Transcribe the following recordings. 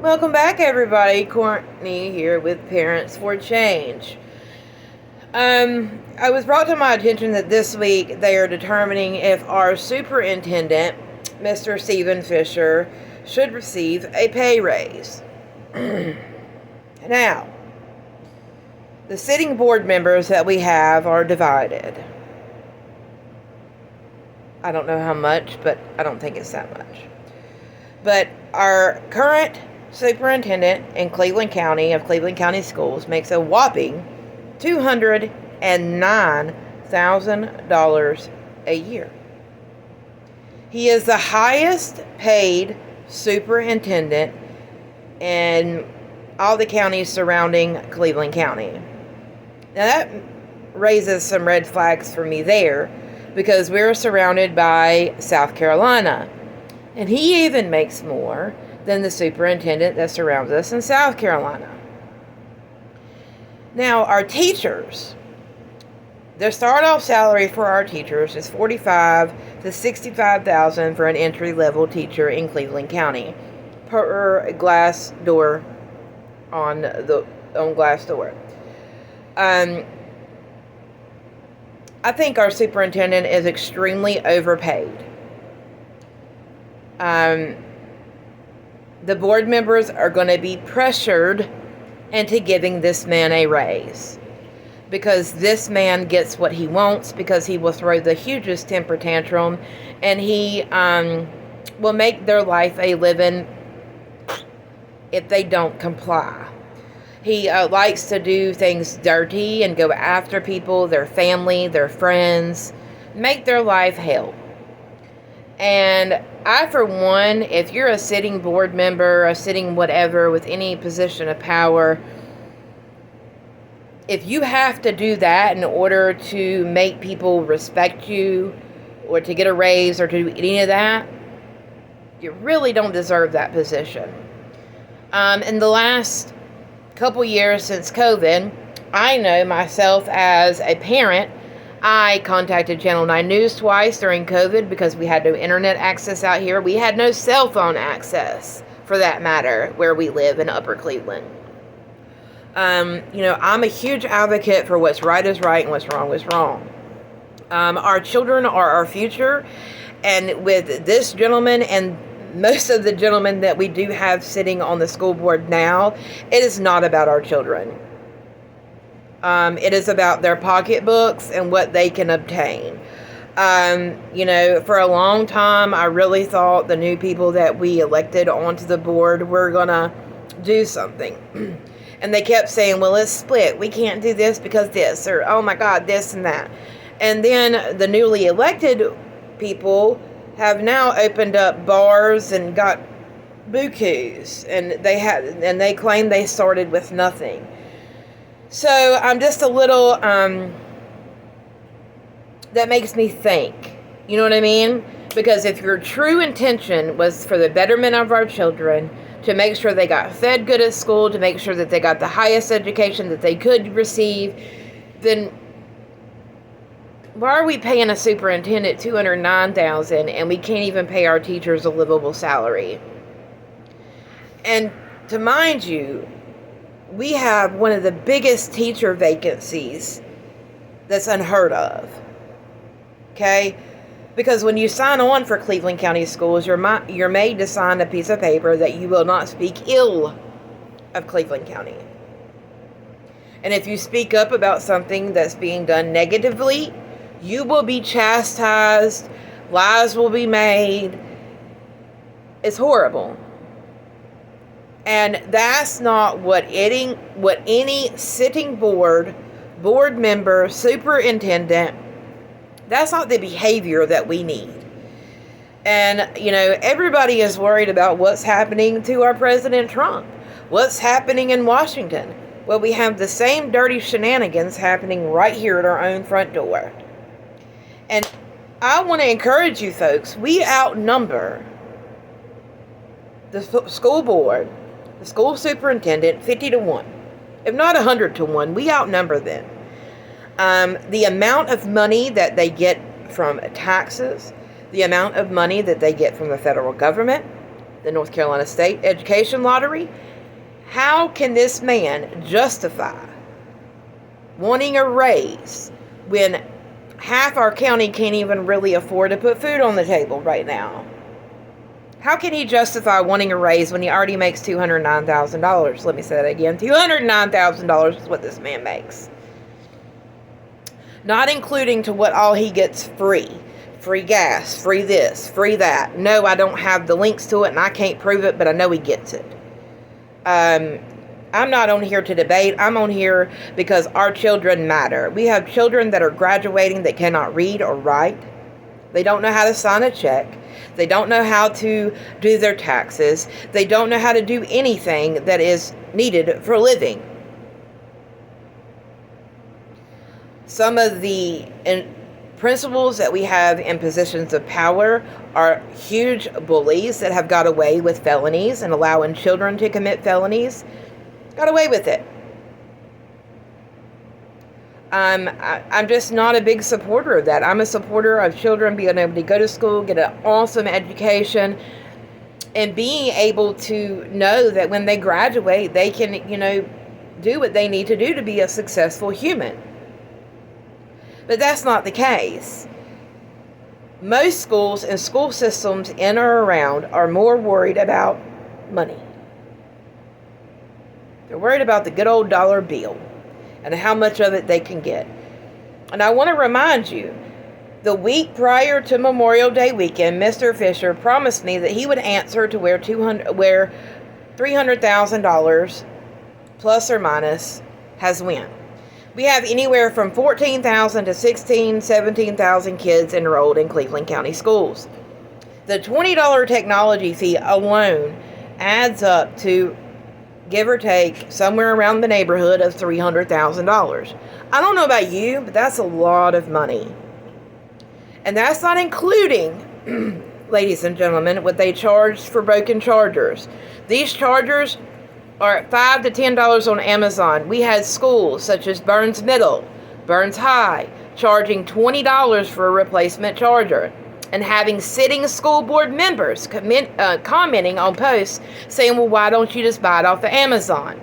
Welcome back, everybody. Courtney here with Parents for Change. I was brought to my attention that this week they are determining if our superintendent, Mr. Stephen Fisher, should receive a pay raise. Now, the sitting board members that we have are divided. I don't know how much, but I don't think it's that much. But our current superintendent in Cleveland County of Cleveland County Schools makes a whopping $209,000 a year. He is the highest paid superintendent in all the counties surrounding Cleveland County. Now that raises some red flags for me there, because we're surrounded by South Carolina. And he even makes more than the superintendent that surrounds us in South Carolina. Now, our teachers, the start-off salary for our teachers is $45,000 to $65,000 for an entry-level teacher in Cleveland County per Glassdoor on Glassdoor. I think our superintendent is extremely overpaid. The board members are going to be pressured into giving this man a raise, because this man gets what he wants, because he will throw the hugest temper tantrum, and he will make their life a living if they don't comply. He likes to do things dirty and go after people, their family, their friends, make their life hell. And I, for one, if you're a sitting board member, a sitting whatever with any position of power, if you have to do that in order to make people respect you or to get a raise or to do any of that, you really don't deserve that position. In the last couple years since COVID, I know myself as a parent, I contacted Channel 9 News twice during COVID because we had no internet access out here. We had no cell phone access, for that matter, where we live in Upper Cleveland. I'm a huge advocate for what's right is right and what's wrong is wrong. Our children are our future, and with this gentleman and most of the gentlemen that we do have sitting on the school board now, it is not about our children. It is about their pocketbooks and what they can obtain. For a long time, I really thought the new people that we elected onto the board were going to do something. And they kept saying, well, let's split. We can't do this because this, or, oh my God, this and that. And then the newly elected people have now opened up bars and got bukus, and they claim they started with nothing. So I'm just a little, that makes me think, you know what I mean? Because if your true intention was for the betterment of our children, to make sure they got fed good at school, to make sure that they got the highest education that they could receive, then why are we paying a superintendent $209,000 and we can't even pay our teachers a livable salary? And to mind you, we have one of the biggest teacher vacancies that's unheard of. Okay? Because when you sign on for Cleveland County Schools, you're made to sign a piece of paper that you will not speak ill of Cleveland County. And if you speak up about something that's being done negatively, you will be chastised, lies will be made. It's horrible. And that's not what any sitting board member, superintendent, that's not the behavior that we need. And, everybody is worried about what's happening to our President Trump. What's happening in Washington? Well, we have the same dirty shenanigans happening right here at our own front door. And I want to encourage you folks, we outnumber the school board, the school superintendent, 50 to 1. If not 100 to 1, we outnumber them. The amount of money that they get from taxes, the amount of money that they get from the federal government, the North Carolina State Education Lottery. How can this man justify wanting a raise when half our county can't even really afford to put food on the table right now? How can he justify wanting a raise when he already makes $209,000? Let me say that again. $209,000 is what this man makes. Not including to what all he gets free. Free gas, free this, free that. No, I don't have the links to it and I can't prove it, but I know he gets it. I'm not on here to debate. I'm on here because our children matter. We have children that are graduating that cannot read or write. They don't know how to sign a check. They don't know how to do their taxes. They don't know how to do anything that is needed for a living. Some of the principals that we have in positions of power are huge bullies that have got away with felonies and allowing children to commit felonies. Got away with it. I'm just not a big supporter of that. I'm a supporter of children being able to go to school, get an awesome education, and being able to know that when they graduate, they can, do what they need to do to be a successful human. But that's not the case. Most schools and school systems in or around are more worried about money. They're worried about the good old dollar bill and how much of it they can get. And I want to remind you, the week prior to Memorial Day weekend, Mr. Fisher promised me that he would answer to where $300,000 plus or minus has went. We have anywhere from 14,000 to 16,000, 17,000 kids enrolled in Cleveland County schools. The $20 technology fee alone adds up to, give or take, somewhere around the neighborhood of $300,000. I don't know about you, but that's a lot of money. And that's not including, ladies and gentlemen, what they charge for broken chargers. These chargers are $5 to $10 on Amazon. We had schools such as Burns Middle, Burns High, charging $20 for a replacement charger, and having sitting school board members commenting on posts saying, well, why don't you just buy it off of Amazon?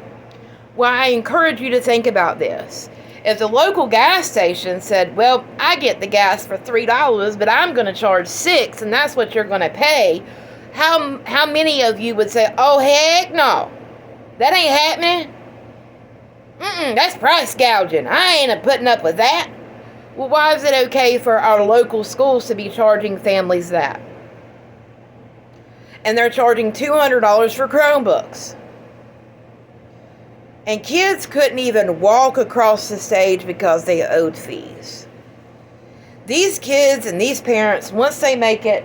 Well, I encourage you to think about this. If the local gas station said, well, I get the gas for $3, but I'm going to charge $6, and that's what you're going to pay, how many of you would say, oh, heck no, that ain't happening? That's price gouging. I ain't putting up with that. Well, why is it okay for our local schools to be charging families that? And they're charging $200 for Chromebooks. And kids couldn't even walk across the stage because they owed fees. These kids and these parents, once they make it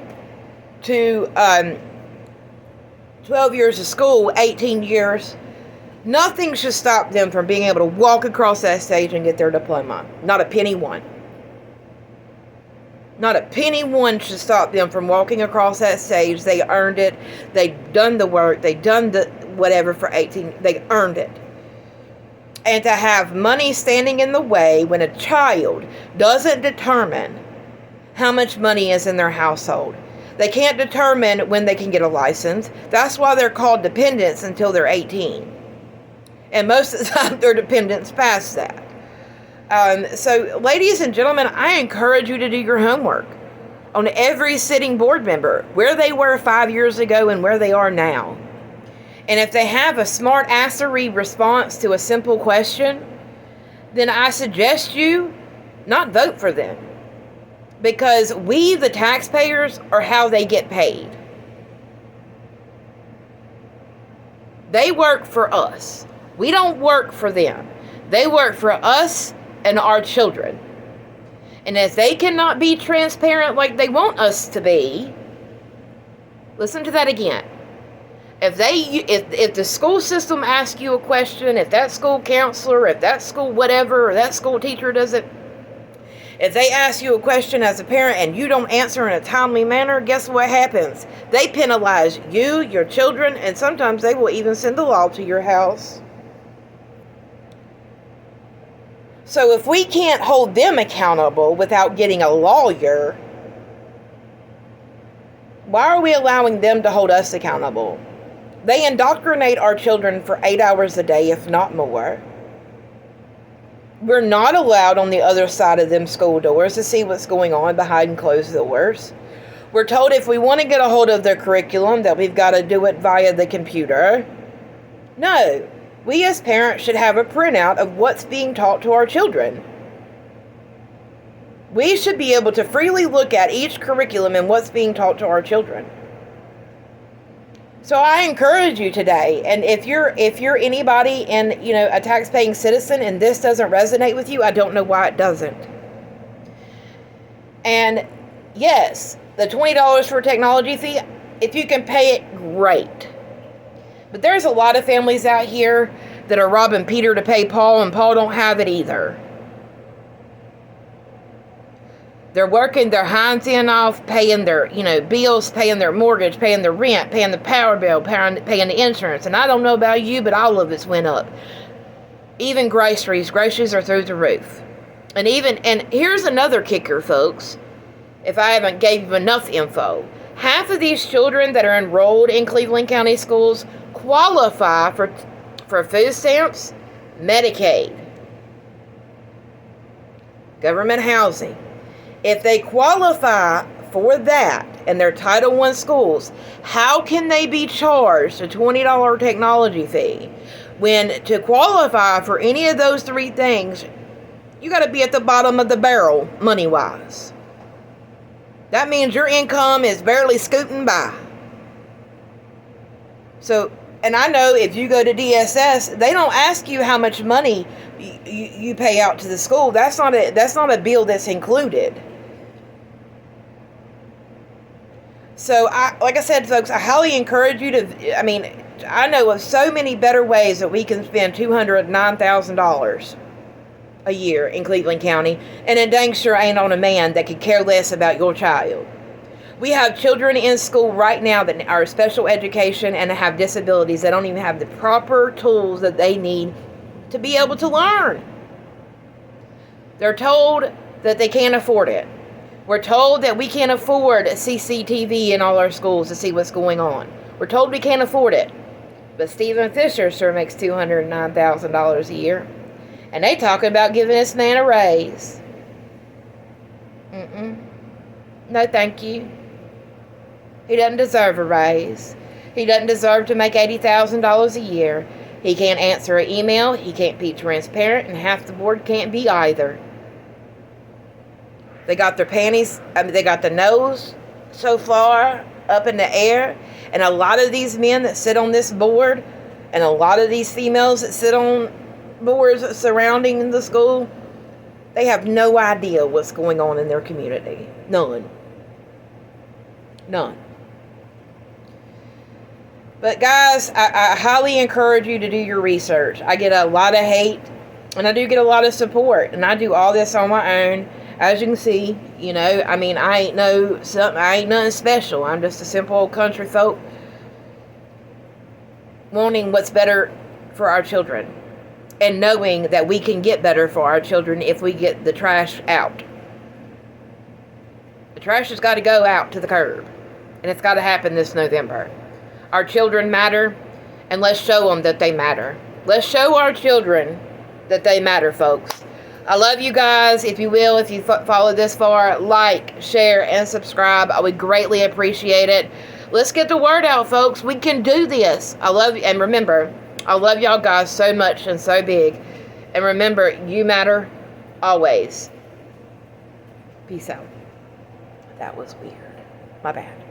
to 12 years of school, 18 years, nothing should stop them from being able to walk across that stage and get their diploma. Not a penny one. Not a penny one should stop them from walking across that stage. They earned it. They've done the work. They've done the whatever for 18. They earned it. And to have money standing in the way when a child doesn't determine how much money is in their household. They can't determine when they can get a license. That's why they're called dependents until they're 18. And most of the time, they're dependents past that. So, ladies and gentlemen, I encourage you to do your homework on every sitting board member, where they were 5 years ago and where they are now. And if they have a smart assery response to a simple question, then I suggest you not vote for them. Because we, the taxpayers, are how they get paid. They work for us. We don't work for them. They work for us and our children. And if they cannot be transparent like they want us to be, listen to that again. If the school system asks you a question, if that school counselor, if that school whatever, or that school teacher doesn't, if they ask you a question as a parent and you don't answer in a timely manner, guess what happens? They penalize you, your children, and sometimes they will even send the law to your house. So if we can't hold them accountable without getting a lawyer, Why are we allowing them to hold us accountable? They indoctrinate our children for 8 hours a day, if not more. We're not allowed on the other side of them school doors to see what's going on behind closed doors. We're told if we want to get a hold of their curriculum that we've got to do it via the computer. No, we as parents should have a printout of what's being taught to our children. We should be able to freely look at each curriculum and what's being taught to our children. So I encourage you today, and if you're anybody and a tax-paying citizen and this doesn't resonate with you, I don't know why it doesn't. And yes, the $20 for a technology fee, if you can pay it, great. But there's a lot of families out here that are robbing Peter to pay Paul, and Paul don't have it either. They're working their hinds end off, paying their, bills, paying their mortgage, paying the rent, paying the power bill, paying the insurance. And I don't know about you, but all of it's went up. Even groceries are through the roof. And here's another kicker, folks. If I haven't gave you enough info, half of these children that are enrolled in Cleveland County schools qualify for food stamps, Medicaid, government housing. If they qualify for that in their Title I schools, how can they be charged a $20 technology fee when to qualify for any of those three things, you got to be at the bottom of the barrel money-wise? That means your income is barely scooting by. So, and I know if you go to DSS, they don't ask you how much money you pay out to the school. That's not a bill that's included. So, like I said, folks, I highly encourage you to, I know of so many better ways that we can spend $209,000 a year in Cleveland County, and it dang sure ain't on a man that could care less about your child. We have children in school right now that are special education and have disabilities that don't even have the proper tools that they need to be able to learn. They're told that they can't afford it. We're told that we can't afford CCTV in all our schools to see what's going on. We're told we can't afford it. But Stephen Fisher sure makes $209,000 a year. And they talking about giving this man a raise. No, thank you. He doesn't deserve a raise. He doesn't deserve to make $80,000 a year. He can't answer an email. He can't be transparent. And half the board can't be either. They got their panties, they got the nose so far up in the air. And a lot of these men that sit on this board, and a lot of these females that sit on boards surrounding the school, they have no idea what's going on in their community. None. But guys, I highly encourage you to do your research. I get a lot of hate, and I do get a lot of support. And I do all this on my own. As you can see, I ain't nothing special. I'm just a simple old country folk wanting what's better for our children, and knowing that we can get better for our children if we get the trash out. The trash has got to go out to the curb, and it's got to happen this November. Our children matter, and let's show them that they matter. Let's show our children that they matter, folks. I love you guys. If you will, if you follow this far, like, share, and subscribe. I would greatly appreciate it. Let's get the word out, folks. We can do this. I love you. And remember, I love y'all guys so much and so big. And remember, you matter always. Peace out. That was weird. My bad.